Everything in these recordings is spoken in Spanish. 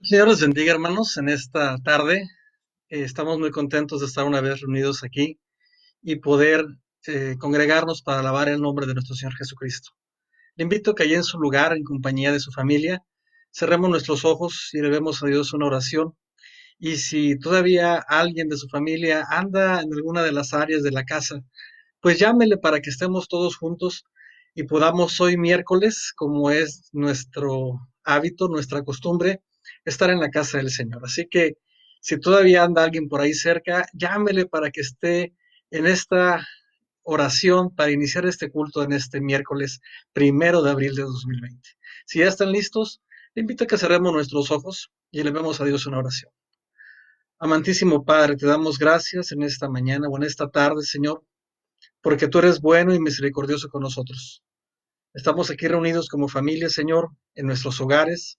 Señor les bendiga, hermanos, en esta tarde. Estamos muy contentos de estar una vez reunidos aquí y poder congregarnos para alabar el nombre de nuestro Señor Jesucristo. Le invito a que allí en su lugar, en compañía de su familia, cerremos nuestros ojos y elevemos a Dios una oración. Y si todavía alguien de su familia anda en alguna de las áreas de la casa, pues llámele para que estemos todos juntos y podamos hoy miércoles, como es nuestro hábito, nuestra costumbre, estar en la casa del Señor. Así que si todavía anda alguien por ahí cerca, llámele para que esté en esta oración para iniciar este culto en este miércoles 1 de abril de 2020. Si ya están listos, le invito a que cerremos nuestros ojos y elevemos a Dios una oración. Amantísimo Padre, te damos gracias en esta mañana o en esta tarde, Señor, porque tú eres bueno y misericordioso con nosotros. Estamos aquí reunidos como familia, Señor, en nuestros hogares,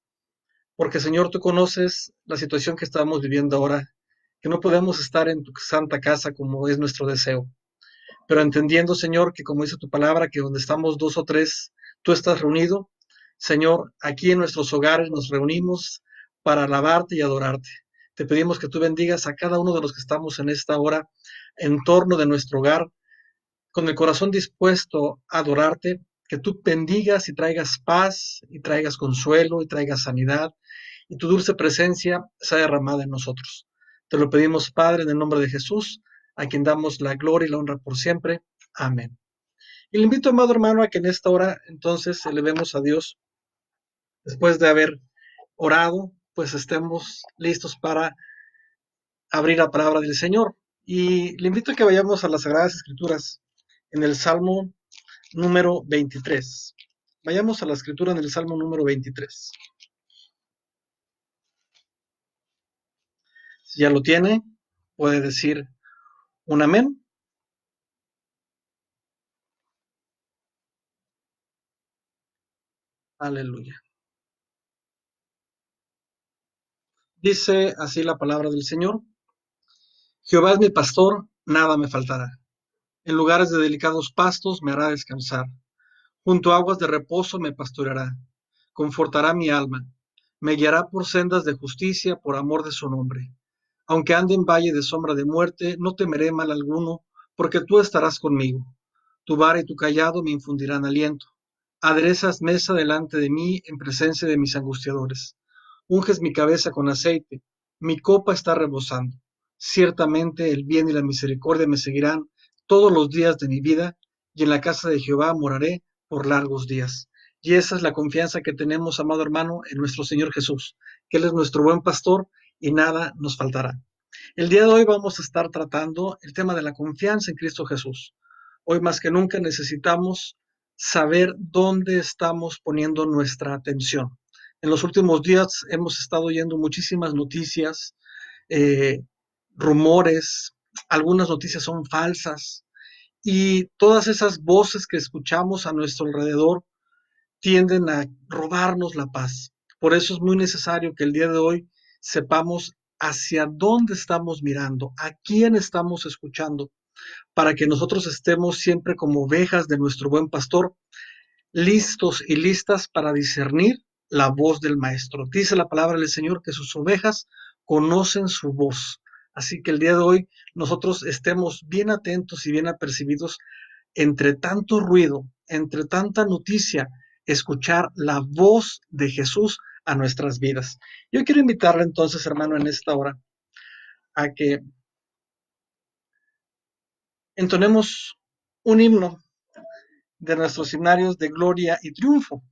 porque, Señor, tú conoces la situación que estamos viviendo ahora, que no podemos estar en tu santa casa como es nuestro deseo, pero entendiendo, Señor, que como dice tu palabra, que donde estamos dos o tres, tú estás reunido, Señor, aquí en nuestros hogares nos reunimos para alabarte y adorarte. Te pedimos que tú bendigas a cada uno de los que estamos en esta hora en torno de nuestro hogar, con el corazón dispuesto a adorarte, que tú bendigas y traigas paz y traigas consuelo y traigas sanidad y tu dulce presencia sea derramada en nosotros. Te lo pedimos, Padre, en el nombre de Jesús, a quien damos la gloria y la honra por siempre. Amén. Y le invito, amado hermano, a que en esta hora entonces elevemos a Dios, después de haber orado, pues estemos listos para abrir la palabra del Señor. Y le invito a que vayamos a las Sagradas Escrituras en el Salmo número 23. Vayamos a la escritura en el Salmo número 23. Si ya lo tiene, puede decir un amén. Aleluya. Dice así la palabra del Señor. Jehová es mi pastor, nada me faltará. En lugares de delicados pastos me hará descansar. Junto a aguas de reposo me pastoreará. Confortará mi alma. Me guiará por sendas de justicia por amor de su nombre. Aunque ande en valle de sombra de muerte, no temeré mal alguno, porque tú estarás conmigo. Tu vara y tu cayado me infundirán aliento. Aderezas mesa delante de mí en presencia de mis angustiadores. Unges mi cabeza con aceite. Mi copa está rebosando. Ciertamente el bien y la misericordia me seguirán todos los días de mi vida, y en la casa de Jehová moraré por largos días. Y esa es la confianza que tenemos, amado hermano, en nuestro Señor Jesús, que Él es nuestro buen pastor y nada nos faltará. El día de hoy vamos a estar tratando el tema de la confianza en Cristo Jesús. Hoy más que nunca necesitamos saber dónde estamos poniendo nuestra atención. En los últimos días hemos estado oyendo muchísimas noticias, eh, rumores, algunas noticias son falsas y todas esas voces que escuchamos a nuestro alrededor tienden a robarnos la paz. Por eso es muy necesario que el día de hoy sepamos hacia dónde estamos mirando, a quién estamos escuchando, para que nosotros estemos siempre como ovejas de nuestro buen pastor, listos y listas para discernir la voz del maestro. Dice la palabra del Señor que sus ovejas conocen su voz. Así que el día de hoy nosotros estemos bien atentos y bien apercibidos entre tanto ruido, entre tanta noticia, escuchar la voz de Jesús a nuestras vidas. Yo quiero invitarle entonces, hermano, en esta hora a que entonemos un himno de nuestros himnarios de gloria y triunfo.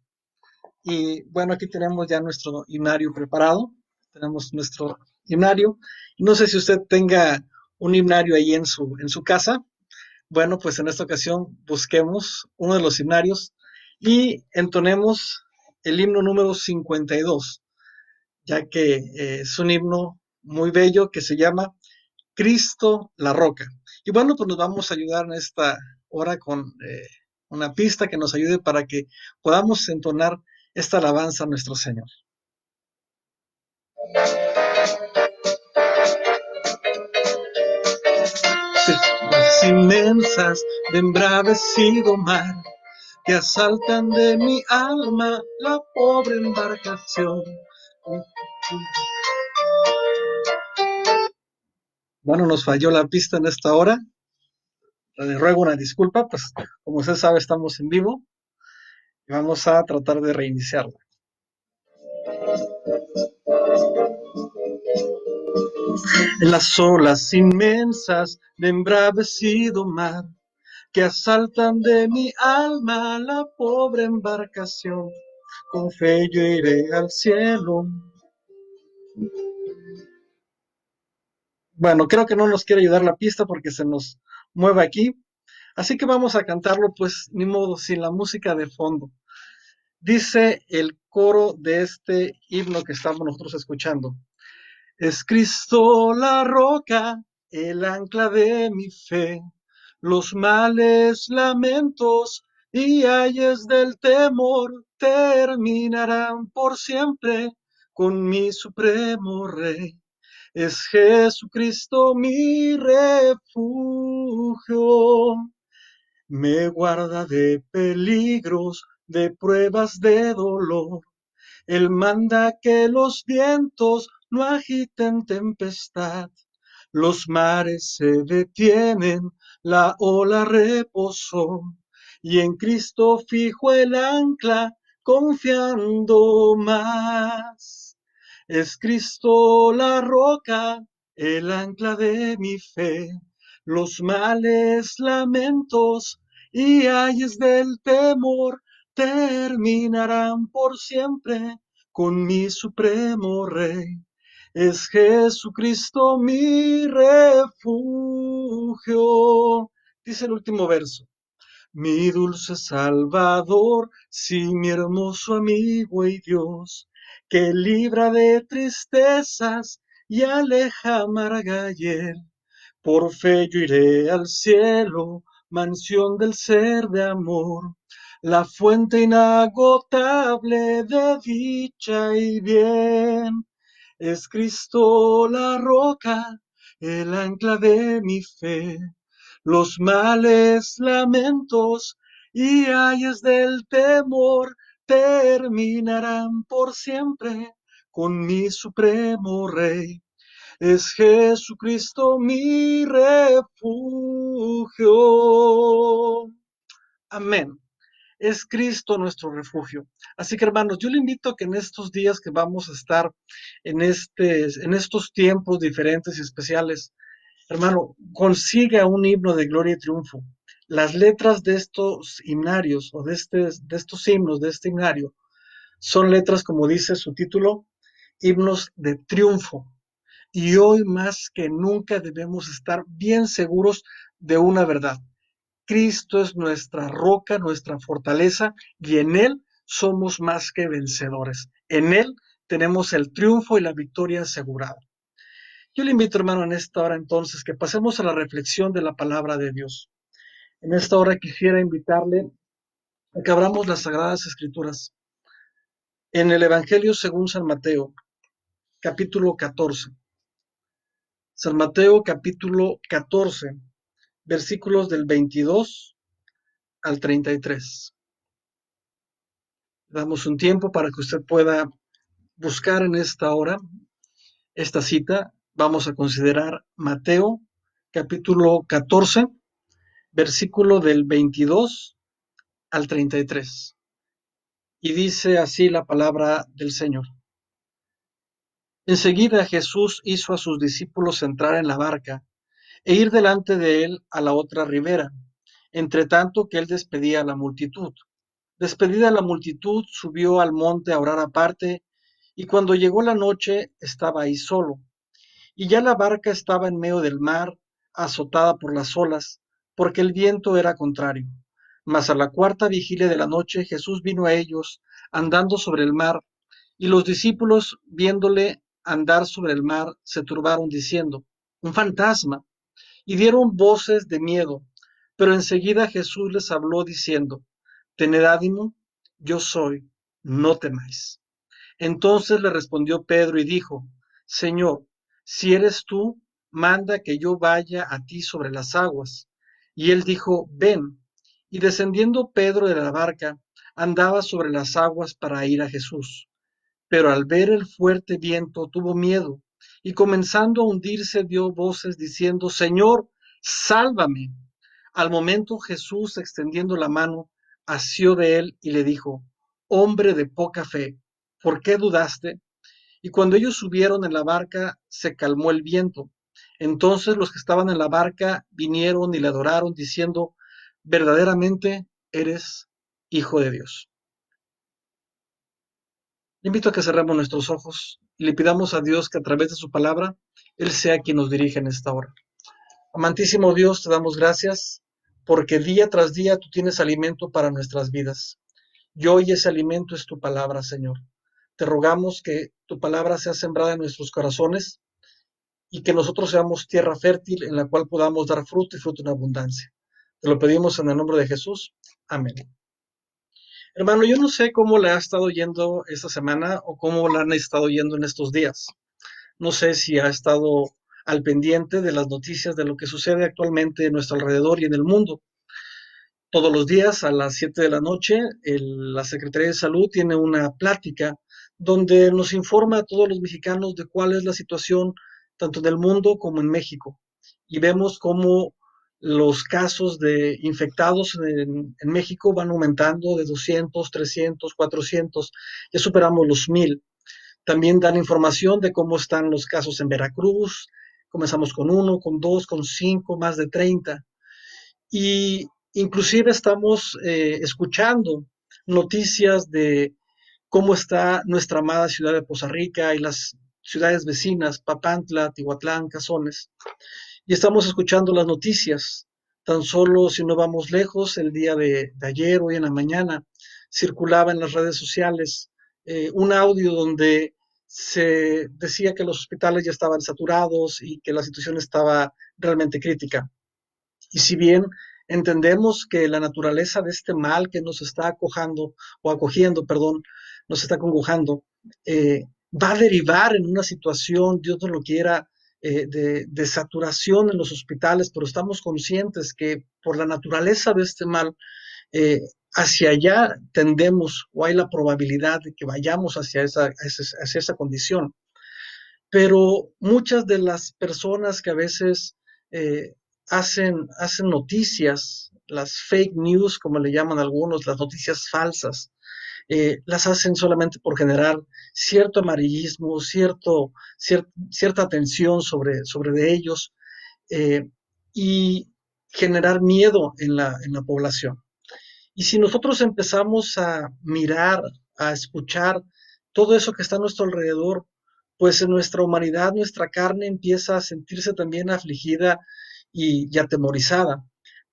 Y bueno, aquí tenemos ya nuestro himnario preparado, tenemos nuestro himnario. No sé si usted tenga un himnario ahí en su casa. Bueno, pues en esta ocasión busquemos uno de los himnarios y entonemos el himno número 52, ya que es un himno muy bello que se llama Cristo la Roca. Y bueno, pues nos vamos a ayudar en esta hora con una pista que nos ayude para que podamos entonar esta alabanza a nuestro Señor. Las inmensas de embravecido mar que asaltan de mi alma la pobre embarcación. Bueno, nos falló la pista en esta hora. Le ruego una disculpa, pues como usted sabe estamos en vivo y vamos a tratar de reiniciarla. En las olas inmensas de embravecido mar que asaltan de mi alma la pobre embarcación, con fe yo iré al cielo. Bueno, creo que no nos quiere ayudar la pista porque se nos mueve aquí, así que vamos a cantarlo pues ni modo, sin la música de fondo. Dice el coro de este himno que estamos nosotros escuchando. Es Cristo la roca, el ancla de mi fe, los males, lamentos y ayes del temor terminarán por siempre con mi supremo Rey. Es Jesucristo mi refugio, me guarda de peligros, de pruebas de dolor. Él manda que los vientos no agiten tempestad, los mares se detienen, la ola reposó, y en Cristo fijo el ancla, confiando más. Es Cristo la roca, el ancla de mi fe, los males, lamentos y ayes del temor terminarán por siempre con mi supremo Rey. Es Jesucristo mi refugio. Dice el último verso. Mi dulce Salvador, sí, mi hermoso amigo y Dios, que libra de tristezas y aleja amarga hiel. Por fe yo iré al cielo, mansión del ser de amor, la fuente inagotable de dicha y bien. Es Cristo la roca, el ancla de mi fe, los males, lamentos y ayes del temor terminarán por siempre con mi supremo Rey. Es Jesucristo mi refugio. Amén. Es Cristo nuestro refugio. Así que hermanos, yo le invito a que en estos días que vamos a estar en estos tiempos diferentes y especiales, hermano, consiga un himno de gloria y triunfo. Las letras de estos himnarios o de estos himnos, de este himnario, son letras, como dice su título, himnos de triunfo. Y hoy más que nunca debemos estar bien seguros de una verdad. Cristo es nuestra roca, nuestra fortaleza, y en Él somos más que vencedores. En Él tenemos el triunfo y la victoria asegurada. Yo le invito, hermano, en esta hora entonces que pasemos a la reflexión de la palabra de Dios. En esta hora quisiera invitarle a que abramos las Sagradas Escrituras. En el Evangelio según San Mateo, capítulo 14. San Mateo, capítulo 14, versículos del 22 al 33. Damos un tiempo para que usted pueda buscar en esta hora esta cita. Vamos a considerar Mateo, capítulo 14, versículo del 22 al 33. Y dice así la palabra del Señor. Enseguida Jesús hizo a sus discípulos entrar en la barca e ir delante de él a la otra ribera, entre tanto que él despedía a la multitud. Despedida la multitud, subió al monte a orar aparte, y cuando llegó la noche estaba ahí solo. Y ya la barca estaba en medio del mar, azotada por las olas, porque el viento era contrario. Mas a la cuarta vigilia de la noche Jesús vino a ellos, andando sobre el mar, y los discípulos, viéndole andar sobre el mar, se turbaron diciendo, un fantasma, y dieron voces de miedo. Pero enseguida Jesús les habló diciendo, tened ánimo, yo soy, no temáis. Entonces le respondió Pedro y dijo, Señor, si eres tú, manda que yo vaya a ti sobre las aguas. Y él dijo, ven. Y descendiendo Pedro de la barca, andaba sobre las aguas para ir a Jesús. pero al ver el fuerte viento tuvo miedo, y comenzando a hundirse dio voces diciendo, Señor, sálvame. Al momento Jesús, extendiendo la mano, asió de él y le dijo, Hombre de poca fe, ¿por qué dudaste? Y cuando ellos subieron en la barca, se calmó el viento. Entonces los que estaban en la barca vinieron y le adoraron, diciendo, verdaderamente eres Hijo de Dios. Le invito a que cerremos nuestros ojos y le pidamos a Dios que a través de su palabra, Él sea quien nos dirija en esta hora. Amantísimo Dios, te damos gracias porque día tras día tú tienes alimento para nuestras vidas. Y hoy ese alimento es tu palabra, Señor. Te rogamos que tu palabra sea sembrada en nuestros corazones y que nosotros seamos tierra fértil en la cual podamos dar fruto y fruto en abundancia. Te lo pedimos en el nombre de Jesús. Amén. Hermano, yo no sé cómo le ha estado yendo esta semana o cómo le han estado yendo en estos días. No sé si ha estado al pendiente de las noticias de lo que sucede actualmente en nuestro alrededor y en el mundo. Todos los días a las 7 de la noche, la Secretaría de Salud tiene una plática donde nos informa a todos los mexicanos de cuál es la situación tanto en el mundo como en México. Y vemos cómo los casos de infectados en México van aumentando de 200, 300, 400, ya superamos los 1000. También dan información de cómo están los casos en Veracruz. Comenzamos con 1, con 2, con 5, más de 30. Y inclusive estamos escuchando noticias de cómo está nuestra amada ciudad de Poza Rica y las ciudades vecinas, Papantla, Tihuatlán, Cazones. Y estamos escuchando las noticias. Tan solo si no vamos lejos, el día de ayer, hoy en la mañana, circulaba en las redes sociales un audio donde se decía que los hospitales ya estaban saturados y que la situación estaba realmente crítica. Y si bien entendemos que la naturaleza de este mal que nos está acojando o acogiendo, perdón, nos está congojando, va a derivar en una situación, Dios no lo quiera, de saturación en los hospitales, pero estamos conscientes que por la naturaleza de este mal, eh, hacia allá tendemos o hay la probabilidad de que vayamos hacia esa condición. Pero muchas de las personas que a veces eh, hacen noticias, las fake news, como le llaman algunos, las noticias falsas, las hacen solamente por generar cierto amarillismo, cierta atención sobre de ellos eh, y generar miedo en la población. Y si nosotros empezamos a mirar, a escuchar todo eso que está a nuestro alrededor, pues en nuestra humanidad, nuestra carne empieza a sentirse también afligida y atemorizada.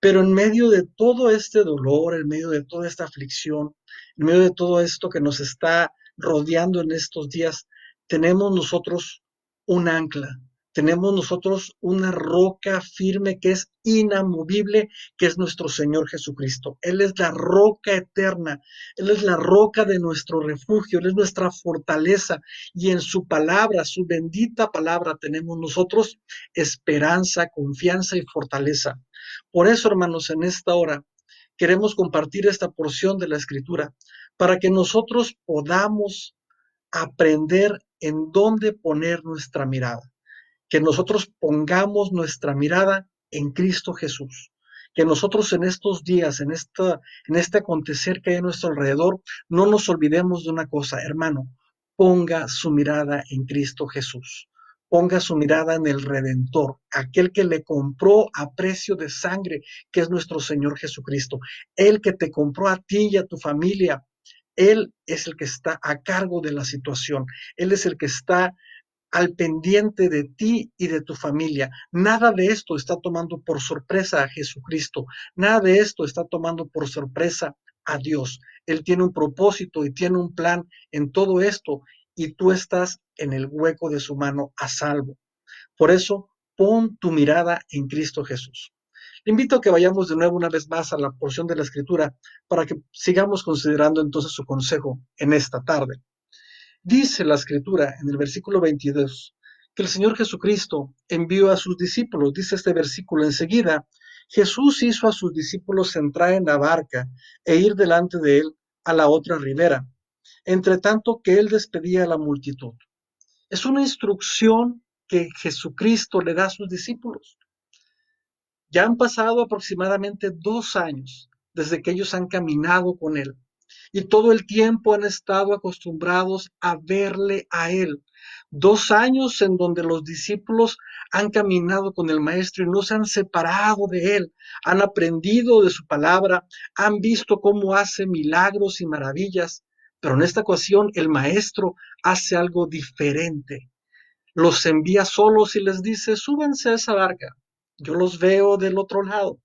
Pero en medio de todo este dolor, en medio de toda esta aflicción, en medio de todo esto que nos está rodeando en estos días, tenemos nosotros un ancla, tenemos nosotros una roca firme que es inamovible, que es nuestro Señor Jesucristo. Él es la roca eterna, Él es la roca de nuestro refugio, Él es nuestra fortaleza y en su palabra, su bendita palabra, tenemos nosotros esperanza, confianza y fortaleza. Por eso, hermanos, en esta hora queremos compartir esta porción de la Escritura para que nosotros podamos aprender en dónde poner nuestra mirada, que nosotros pongamos nuestra mirada en Cristo Jesús, que nosotros en estos días, en este acontecer que hay a nuestro alrededor, no nos olvidemos de una cosa, hermano, ponga su mirada en Cristo Jesús. Ponga su mirada en el Redentor, aquel que le compró a precio de sangre, que es nuestro Señor Jesucristo. El que te compró a ti y a tu familia. Él es el que está a cargo de la situación. Él es el que está al pendiente de ti y de tu familia. Nada de esto está tomando por sorpresa a Jesucristo. Nada de esto está tomando por sorpresa a Dios. Él tiene un propósito y tiene un plan en todo esto y tú estás en el hueco de su mano a salvo. Por eso, pon tu mirada en Cristo Jesús. Le invito a que vayamos de nuevo una vez más a la porción de la Escritura para que sigamos considerando entonces su consejo en esta tarde. Dice la Escritura en el versículo 22 que el Señor Jesucristo envió a sus discípulos. Dice este versículo enseguida, Jesús hizo a sus discípulos entrar en la barca e ir delante de él a la otra ribera, entre tanto que él despedía a la multitud. Es una instrucción que Jesucristo le da a sus discípulos. Ya han pasado aproximadamente 2 años desde que ellos han caminado con Él y todo el tiempo han estado acostumbrados a verle a Él. 2 años en donde los discípulos han caminado con el Maestro y no se han separado de Él, han aprendido de su palabra, han visto cómo hace milagros y maravillas, pero en esta ocasión el Maestro hace algo diferente. Los envía solos y les dice, súbanse a esa barca, yo los veo del otro lado.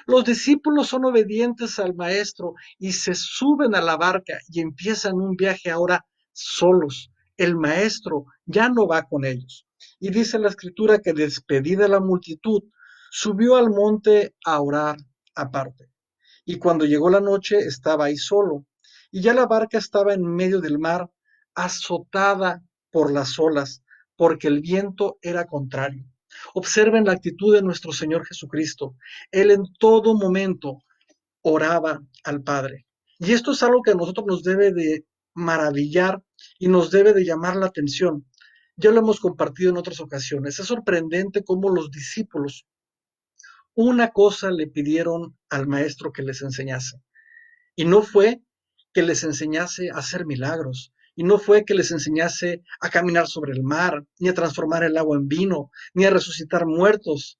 Los discípulos son obedientes al maestro y se suben a la barca y empiezan un viaje ahora solos. El maestro ya no va con ellos. Y dice la escritura que despedida la multitud, subió al monte a orar aparte. Y cuando llegó la noche estaba ahí solo. Y ya la barca estaba en medio del mar, azotada por las olas, porque el viento era contrario. Observen la actitud de nuestro Señor Jesucristo. Él en todo momento oraba al Padre. Y esto es algo que a nosotros nos debe de maravillar y nos debe de llamar la atención. Ya lo hemos compartido en otras ocasiones. Es sorprendente cómo los discípulos una cosa le pidieron al maestro que les enseñase. Y no fue que les enseñase a hacer milagros, y no fue que les enseñase a caminar sobre el mar, ni a transformar el agua en vino, ni a resucitar muertos.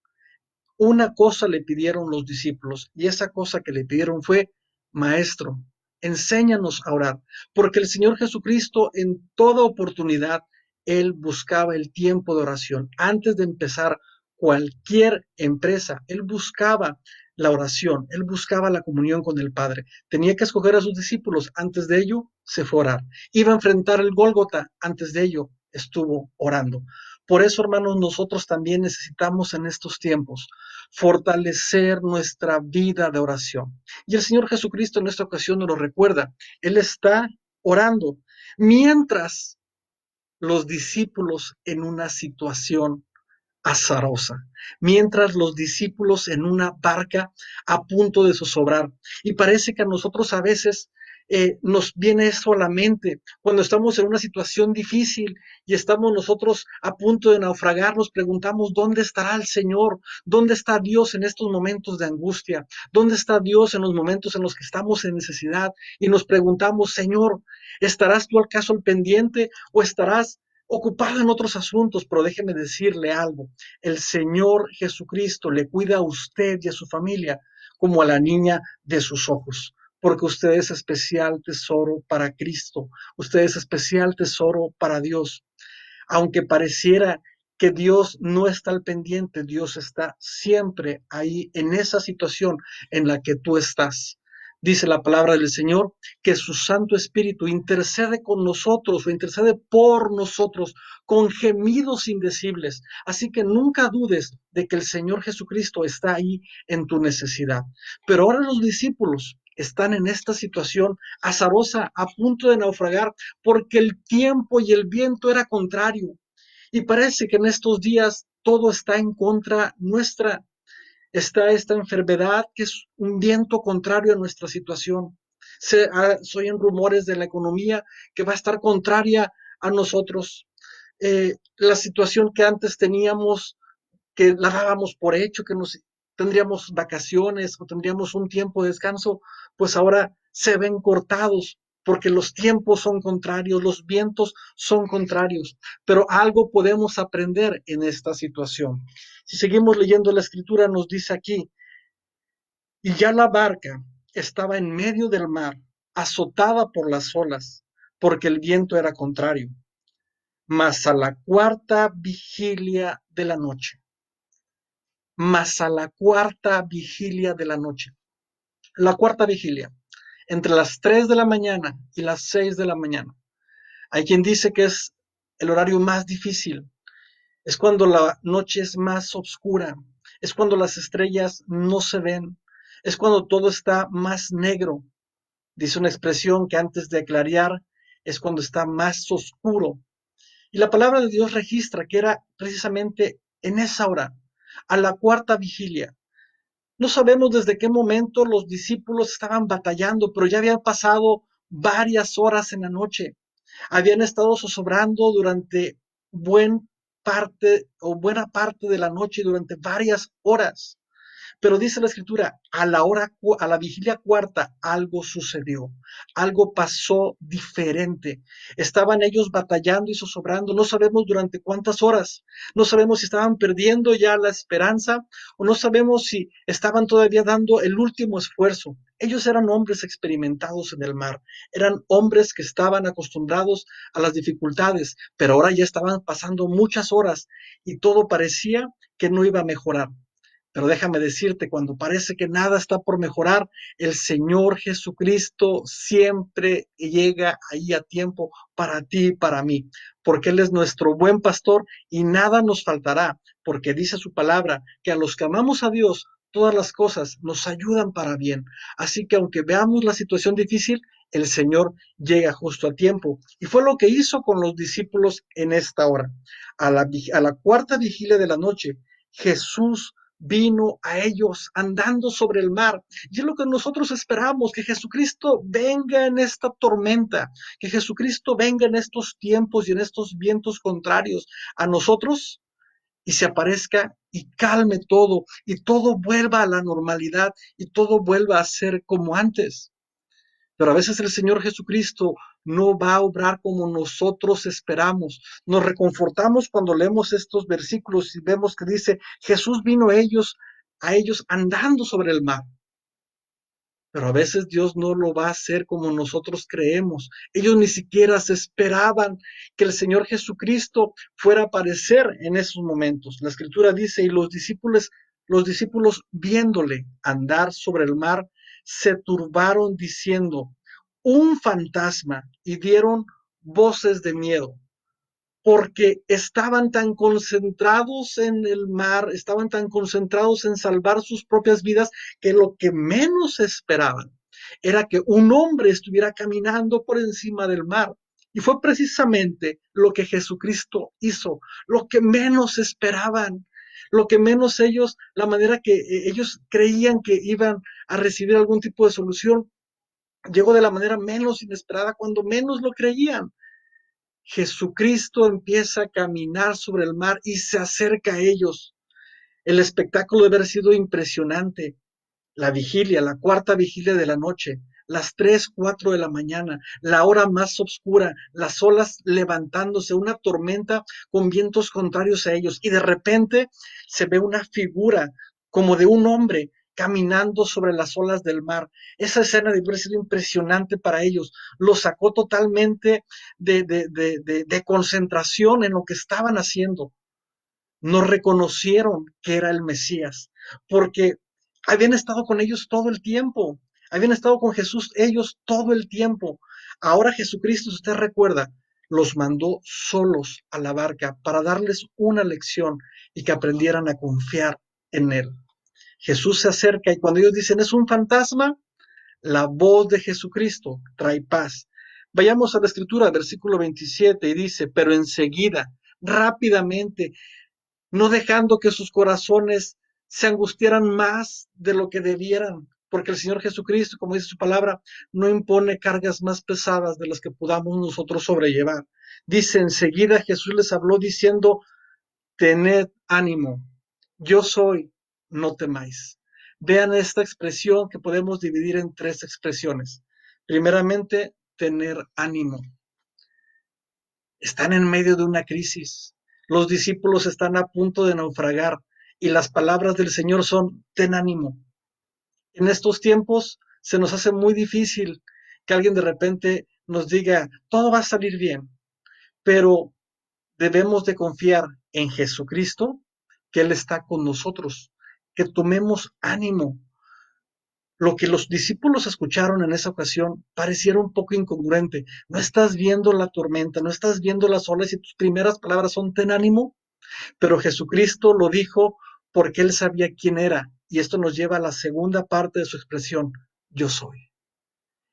Una cosa le pidieron los discípulos, y esa cosa que le pidieron fue, Maestro, enséñanos a orar, porque el Señor Jesucristo en toda oportunidad, Él buscaba el tiempo de oración. Antes de empezar cualquier empresa, Él buscaba la oración, Él buscaba la comunión con el Padre. Tenía que escoger a sus discípulos, antes de ello se fue a orar. Iba a enfrentar el Gólgota, antes de ello estuvo orando. Por eso, hermanos, nosotros también necesitamos en estos tiempos fortalecer nuestra vida de oración. Y el Señor Jesucristo en esta ocasión nos lo recuerda. Él está orando mientras los discípulos en una situación azarosa, mientras los discípulos en una barca a punto de zozobrar. Y parece que a nosotros a veces nos viene eso a la mente cuando estamos en una situación difícil y estamos nosotros a punto de naufragar, nos preguntamos dónde estará el Señor, dónde está Dios en estos momentos de angustia, dónde está Dios en los momentos en los que estamos en necesidad y nos preguntamos, Señor, ¿estarás tú al caso al pendiente o estarás ocupado en otros asuntos? Pero déjeme decirle algo, el Señor Jesucristo le cuida a usted y a su familia como a la niña de sus ojos, porque usted es especial tesoro para Cristo, usted es especial tesoro para Dios. Aunque pareciera que Dios no está al pendiente, Dios está siempre ahí en esa situación en la que tú estás. Dice la palabra del Señor que su Santo Espíritu intercede con nosotros o intercede por nosotros con gemidos indecibles. Así que nunca dudes de que el Señor Jesucristo está ahí en tu necesidad. Pero ahora los discípulos están en esta situación azarosa, a punto de naufragar, porque el tiempo y el viento era contrario. Y parece que en estos días todo está en contra nuestra. Está esta enfermedad que es un viento contrario a nuestra situación. Se oyen rumores de la economía que va a estar contraria a nosotros. La situación que antes teníamos, que la dábamos por hecho, que nos tendríamos vacaciones o tendríamos un tiempo de descanso, pues ahora se ven cortados porque los tiempos son contrarios, los vientos son contrarios, pero algo podemos aprender en esta situación. Si seguimos leyendo la escritura, nos dice aquí, y ya la barca estaba en medio del mar, azotada por las olas, porque el viento era contrario, mas a la cuarta vigilia de la noche, mas a la cuarta vigilia de la noche. La cuarta vigilia, entre las 3 de la mañana y las 6 de la mañana. Hay quien dice que es el horario más difícil, es cuando la noche es más oscura, es cuando las estrellas no se ven, es cuando todo está más negro. Dice una expresión que antes de clarear es cuando está más oscuro. Y la palabra de Dios registra que era precisamente en esa hora, a la cuarta vigilia. No sabemos desde qué momento los discípulos estaban batallando, pero ya habían pasado varias horas en la noche. Habían estado zozobrando durante buen buena parte de la noche, durante varias horas. Pero dice la escritura, a la vigilia cuarta, algo sucedió, algo pasó diferente. Estaban ellos batallando y zozobrando, no sabemos durante cuántas horas, no sabemos si estaban perdiendo ya la esperanza o no sabemos si estaban todavía dando el último esfuerzo. Ellos eran hombres experimentados en el mar, eran hombres que estaban acostumbrados a las dificultades, pero ahora ya estaban pasando muchas horas y todo parecía que no iba a mejorar. Pero déjame decirte, cuando parece que nada está por mejorar, el Señor Jesucristo siempre llega ahí a tiempo para ti y para mí, porque Él es nuestro buen pastor y nada nos faltará, porque dice su palabra que a los que amamos a Dios, todas las cosas nos ayudan para bien. Así que aunque veamos la situación difícil, el Señor llega justo a tiempo. Y fue lo que hizo con los discípulos en esta hora. A la cuarta vigilia de la noche, Jesús vino a ellos andando sobre el mar. Y es lo que nosotros esperamos, que Jesucristo venga en esta tormenta, que Jesucristo venga en estos tiempos y en estos vientos contrarios a nosotros y se aparezca y calme todo y todo vuelva a la normalidad y todo vuelva a ser como antes. Pero a veces el Señor Jesucristo no va a obrar como nosotros esperamos. Nos reconfortamos cuando leemos estos versículos y vemos que dice, Jesús vino a ellos andando sobre el mar. Pero a veces Dios no lo va a hacer como nosotros creemos. Ellos ni siquiera se esperaban que el Señor Jesucristo fuera a aparecer en esos momentos. La Escritura dice, y los discípulos viéndole andar sobre el mar, se turbaron diciendo, un fantasma, y dieron voces de miedo porque estaban tan concentrados en el mar, estaban tan concentrados en salvar sus propias vidas, que lo que menos esperaban era que un hombre estuviera caminando por encima del mar. Y fue precisamente lo que Jesucristo hizo, lo que menos esperaban, lo que menos ellos, la manera que ellos creían que iban a recibir algún tipo de solución, llegó de la manera menos inesperada, cuando menos lo creían. Jesucristo empieza a caminar sobre el mar y se acerca a ellos. El espectáculo debe haber sido impresionante. La vigilia, la cuarta vigilia de la noche, las 3, 4 de la mañana, la hora más oscura, las olas levantándose, una tormenta con vientos contrarios a ellos, y de repente se ve una figura como de un hombre caminando sobre las olas del mar. Esa escena debe haber sido impresionante para ellos. Los sacó totalmente de concentración en lo que estaban haciendo. No reconocieron que era el Mesías, porque habían estado con ellos todo el tiempo, habían estado con Jesús ellos todo el tiempo. Ahora Jesucristo, si usted recuerda, los mandó solos a la barca para darles una lección y que aprendieran a confiar en Él. Jesús se acerca y cuando ellos dicen es un fantasma, la voz de Jesucristo trae paz. Vayamos a la escritura, versículo 27, y dice, pero enseguida, rápidamente, no dejando que sus corazones se angustiaran más de lo que debieran, porque el Señor Jesucristo, como dice su palabra, no impone cargas más pesadas de las que podamos nosotros sobrellevar. Dice, enseguida Jesús les habló diciendo, tened ánimo, yo soy, no temáis. Vean esta expresión que podemos dividir en tres expresiones. Primeramente, tener ánimo. Están en medio de una crisis. Los discípulos están a punto de naufragar y las palabras del Señor son, ten ánimo. En estos tiempos se nos hace muy difícil que alguien de repente nos diga, todo va a salir bien, pero debemos de confiar en Jesucristo, que Él está con nosotros, que tomemos ánimo. Lo que los discípulos escucharon en esa ocasión pareciera un poco incongruente. No estás viendo la tormenta, no estás viendo las olas y tus primeras palabras son ten ánimo, pero Jesucristo lo dijo porque Él sabía quién era. Y esto nos lleva a la segunda parte de su expresión, yo soy.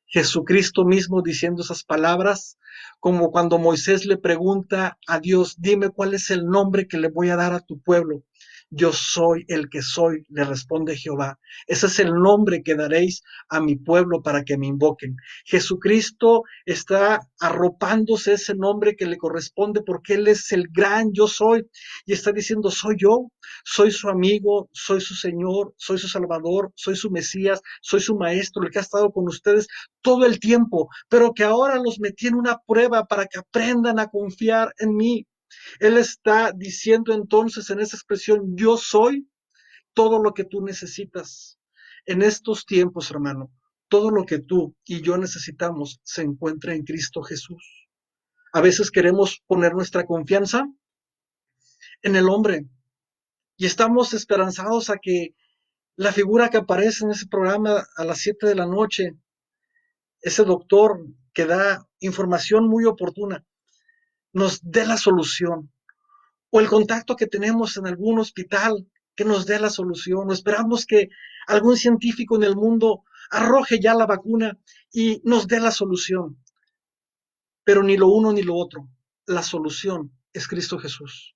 Jesucristo mismo diciendo esas palabras, como cuando Moisés le pregunta a Dios, dime cuál es el nombre que le voy a dar a tu pueblo. Yo soy el que soy, le responde Jehová. Ese es el nombre que daréis a mi pueblo para que me invoquen. Jesucristo está arropándose ese nombre que le corresponde porque Él es el gran yo soy. Y está diciendo, soy yo, soy su amigo, soy su Señor, soy su Salvador, soy su Mesías, soy su Maestro, el que ha estado con ustedes todo el tiempo, pero que ahora los metí en una prueba para que aprendan a confiar en mí. Él está diciendo entonces en esa expresión, yo soy todo lo que tú necesitas. En estos tiempos, hermano, todo lo que tú y yo necesitamos se encuentra en Cristo Jesús. A veces queremos poner nuestra confianza en el hombre y estamos esperanzados a que la figura que aparece en ese programa a las 7 de la noche, ese doctor que da información muy oportuna, nos dé la solución. O el contacto que tenemos en algún hospital que nos dé la solución, o esperamos que algún científico en el mundo arroje ya la vacuna y nos dé la solución. Pero ni lo uno ni lo otro. La solución es Cristo Jesús.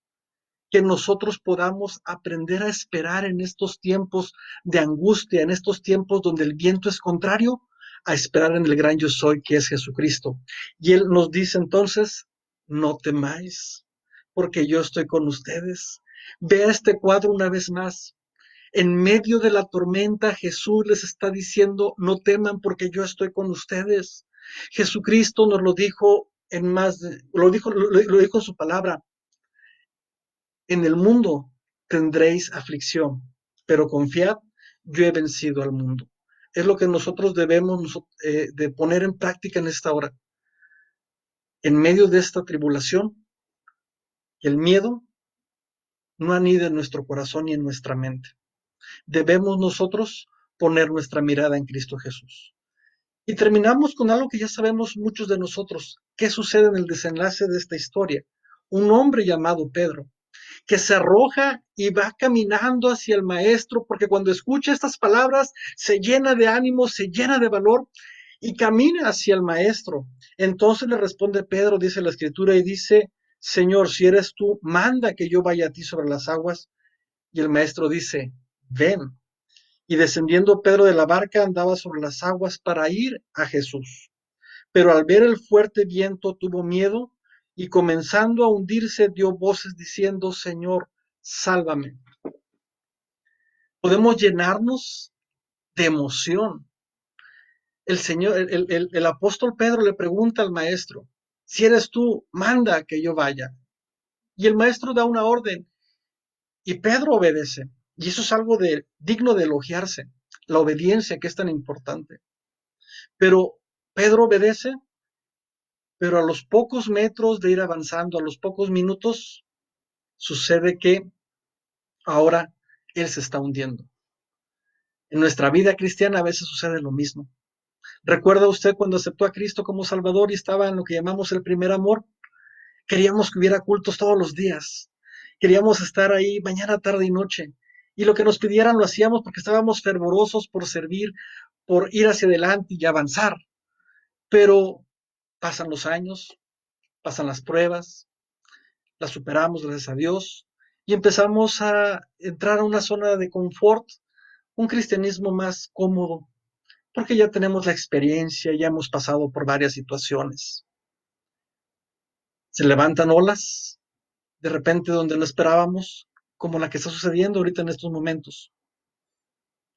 Que nosotros podamos aprender a esperar en estos tiempos de angustia, en estos tiempos donde el viento es contrario, a esperar en el gran yo soy que es Jesucristo. Y Él nos dice entonces, no temáis, porque yo estoy con ustedes. Vea este cuadro una vez más. En medio de la tormenta, Jesús les está diciendo, no teman porque yo estoy con ustedes. Jesucristo nos lo dijo lo dijo en su palabra, en el mundo tendréis aflicción, pero confiad, yo he vencido al mundo. Es lo que nosotros debemos de poner en práctica en esta hora. En medio de esta tribulación, el miedo no anida en nuestro corazón ni en nuestra mente. Debemos nosotros poner nuestra mirada en Cristo Jesús. Y terminamos con algo que ya sabemos muchos de nosotros. ¿Qué sucede en el desenlace de esta historia? Un hombre llamado Pedro, que se arroja y va caminando hacia el maestro, porque cuando escucha estas palabras se llena de ánimo, se llena de valor y camina hacia el maestro. Entonces le responde Pedro, dice la escritura, y dice, Señor, si eres tú, manda que yo vaya a ti sobre las aguas. Y el maestro dice, ven. Y descendiendo Pedro de la barca andaba sobre las aguas para ir a Jesús. Pero al ver el fuerte viento tuvo miedo y comenzando a hundirse dio voces diciendo, Señor, sálvame. Podemos llenarnos de emoción. El apóstol Pedro le pregunta al maestro, si eres tú, manda que yo vaya. Y el maestro da una orden y Pedro obedece. Y eso es algo digno de elogiarse, la obediencia que es tan importante. Pero Pedro obedece, pero a los pocos metros de ir avanzando, a los pocos minutos, sucede que ahora él se está hundiendo. En nuestra vida cristiana a veces sucede lo mismo. ¿Recuerda usted cuando aceptó a Cristo como Salvador y estaba en lo que llamamos el primer amor? Queríamos que hubiera cultos todos los días. Queríamos estar ahí mañana, tarde y noche. Y lo que nos pidieran lo hacíamos porque estábamos fervorosos por servir, por ir hacia adelante y avanzar. Pero pasan los años, pasan las pruebas, las superamos, gracias a Dios, y empezamos a entrar a una zona de confort, un cristianismo más cómodo, porque ya tenemos la experiencia, ya hemos pasado por varias situaciones. Se levantan olas, de repente donde no esperábamos, como la que está sucediendo ahorita en estos momentos.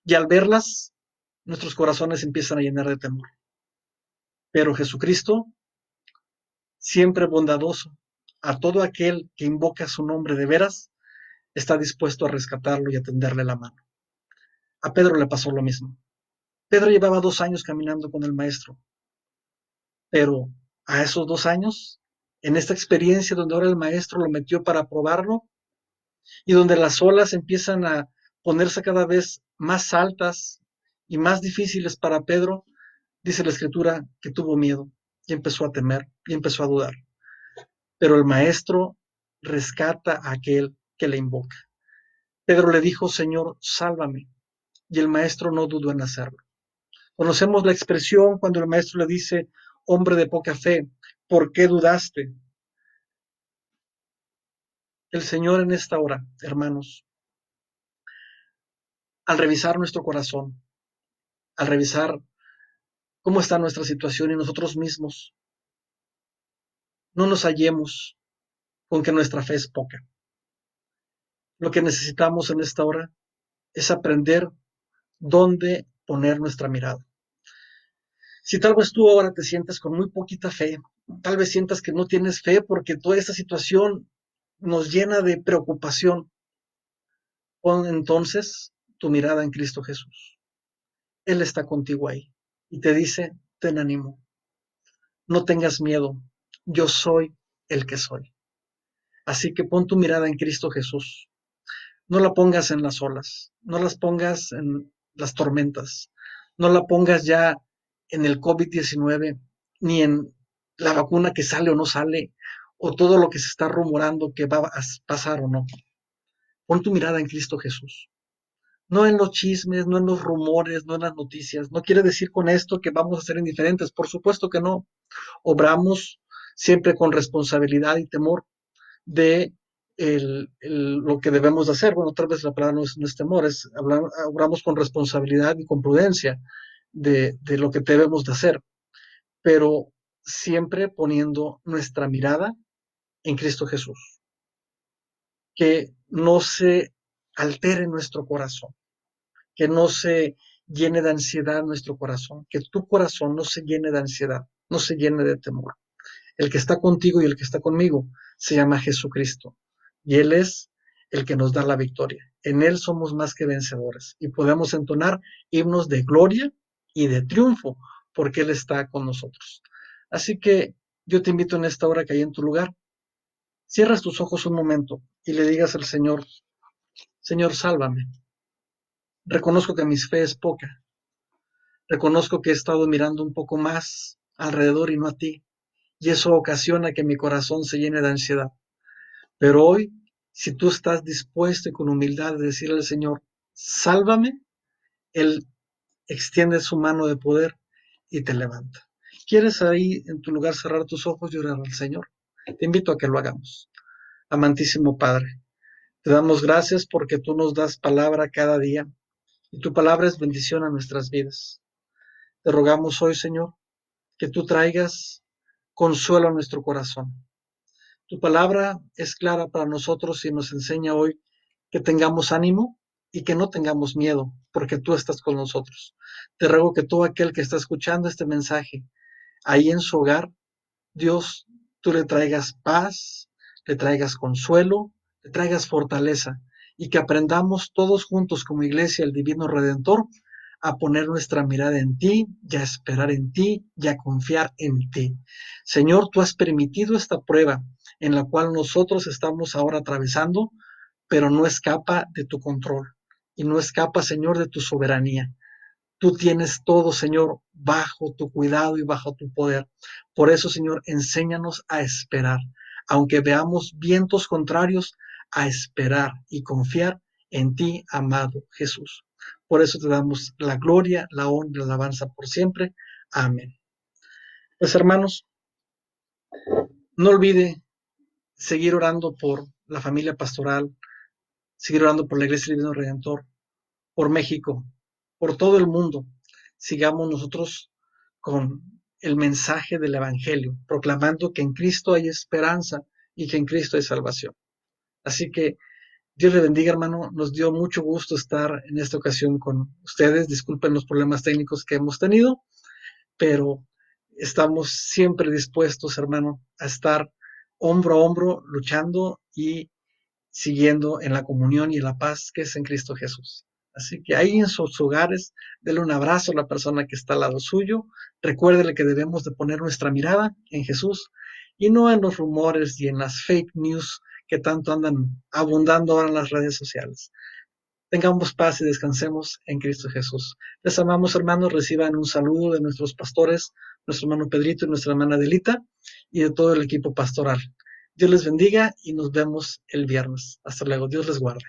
Y al verlas, nuestros corazones empiezan a llenar de temor. Pero Jesucristo, siempre bondadoso, a todo aquel que invoca su nombre de veras, está dispuesto a rescatarlo y a tenderle la mano. A Pedro le pasó lo mismo. Pedro llevaba 2 años caminando con el maestro, pero a esos 2 años, en esta experiencia donde ahora el maestro lo metió para probarlo y donde las olas empiezan a ponerse cada vez más altas y más difíciles para Pedro, dice la escritura que tuvo miedo y empezó a temer y empezó a dudar. Pero el maestro rescata a aquel que le invoca. Pedro le dijo, Señor, sálvame. Y el maestro no dudó en hacerlo. Conocemos la expresión cuando el maestro le dice, hombre de poca fe, ¿por qué dudaste? El Señor en esta hora, hermanos, al revisar nuestro corazón, al revisar cómo está nuestra situación y nosotros mismos, no nos hallemos con que nuestra fe es poca. Lo que necesitamos en esta hora es aprender dónde poner nuestra mirada. Si tal vez tú ahora te sientas con muy poquita fe, tal vez sientas que no tienes fe porque toda esta situación nos llena de preocupación, pon entonces tu mirada en Cristo Jesús. Él está contigo ahí y te dice, ten ánimo, no tengas miedo, yo soy el que soy. Así que pon tu mirada en Cristo Jesús. No la pongas en las olas, no las pongas en las tormentas, no la pongas ya en el COVID-19, ni en la vacuna que sale o no sale, o todo lo que se está rumorando que va a pasar o no. Pon tu mirada en Cristo Jesús. No en los chismes, no en los rumores, no en las noticias. No quiere decir con esto que vamos a ser indiferentes, por supuesto que no. Obramos siempre con responsabilidad y temor de lo que debemos de hacer. Bueno, tal vez la palabra no es temor, obramos con responsabilidad y con prudencia de lo que debemos de hacer, pero siempre poniendo nuestra mirada en Cristo Jesús. Que no se altere nuestro corazón, que no se llene de ansiedad nuestro corazón, que tu corazón no se llene de ansiedad, no se llene de temor. El que está contigo y el que está conmigo se llama Jesucristo. Y Él es el que nos da la victoria. En Él somos más que vencedores y podemos entonar himnos de gloria y de triunfo porque Él está con nosotros. Así que yo te invito en esta hora que hay en tu lugar, cierras tus ojos un momento y le digas al Señor, Señor, sálvame. Reconozco que mi fe es poca. Reconozco que he estado mirando un poco más alrededor y no a ti. Y eso ocasiona que mi corazón se llene de ansiedad. Pero hoy, si tú estás dispuesto y con humildad de decirle al Señor, sálvame, Él extiende su mano de poder y te levanta. ¿Quieres ahí en tu lugar cerrar tus ojos y orar al Señor? Te invito a que lo hagamos. Amantísimo Padre, te damos gracias porque tú nos das palabra cada día y tu palabra es bendición a nuestras vidas. Te rogamos hoy, Señor, que tú traigas consuelo a nuestro corazón. Tu palabra es clara para nosotros y nos enseña hoy que tengamos ánimo y que no tengamos miedo, porque tú estás con nosotros. Te ruego que todo aquel que está escuchando este mensaje ahí en su hogar, Dios, tú le traigas paz, le traigas consuelo, le traigas fortaleza y que aprendamos todos juntos como iglesia, el Divino Redentor, a poner nuestra mirada en ti y a esperar en ti y a confiar en ti. Señor, tú has permitido esta prueba en la cual nosotros estamos ahora atravesando, pero no escapa de tu control y no escapa, Señor, de tu soberanía. Tú tienes todo, Señor, bajo tu cuidado y bajo tu poder. Por eso, Señor, enséñanos a esperar, aunque veamos vientos contrarios, a esperar y confiar en ti, amado Jesús. Por eso te damos la gloria, la honra y la alabanza por siempre. Amén. Pues hermanos, no olvide seguir orando por la familia pastoral, seguir orando por la Iglesia del Divino Redentor, por México, por todo el mundo. Sigamos nosotros con el mensaje del Evangelio, proclamando que en Cristo hay esperanza y que en Cristo hay salvación. Así que Dios le bendiga, hermano. Nos dio mucho gusto estar en esta ocasión con ustedes. Disculpen los problemas técnicos que hemos tenido, pero estamos siempre dispuestos, hermano, a estar hombro a hombro, luchando y siguiendo en la comunión y en la paz que es en Cristo Jesús. Así que ahí en sus hogares, denle un abrazo a la persona que está al lado suyo. Recuérdele que debemos de poner nuestra mirada en Jesús y no en los rumores y en las fake news que tanto andan abundando ahora en las redes sociales. Tengamos paz y descansemos en Cristo Jesús. Les amamos, hermanos. Reciban un saludo de nuestros pastores, nuestro hermano Pedrito y nuestra hermana Adelita, y de todo el equipo pastoral. Dios les bendiga y nos vemos el viernes. Hasta luego. Dios les guarde.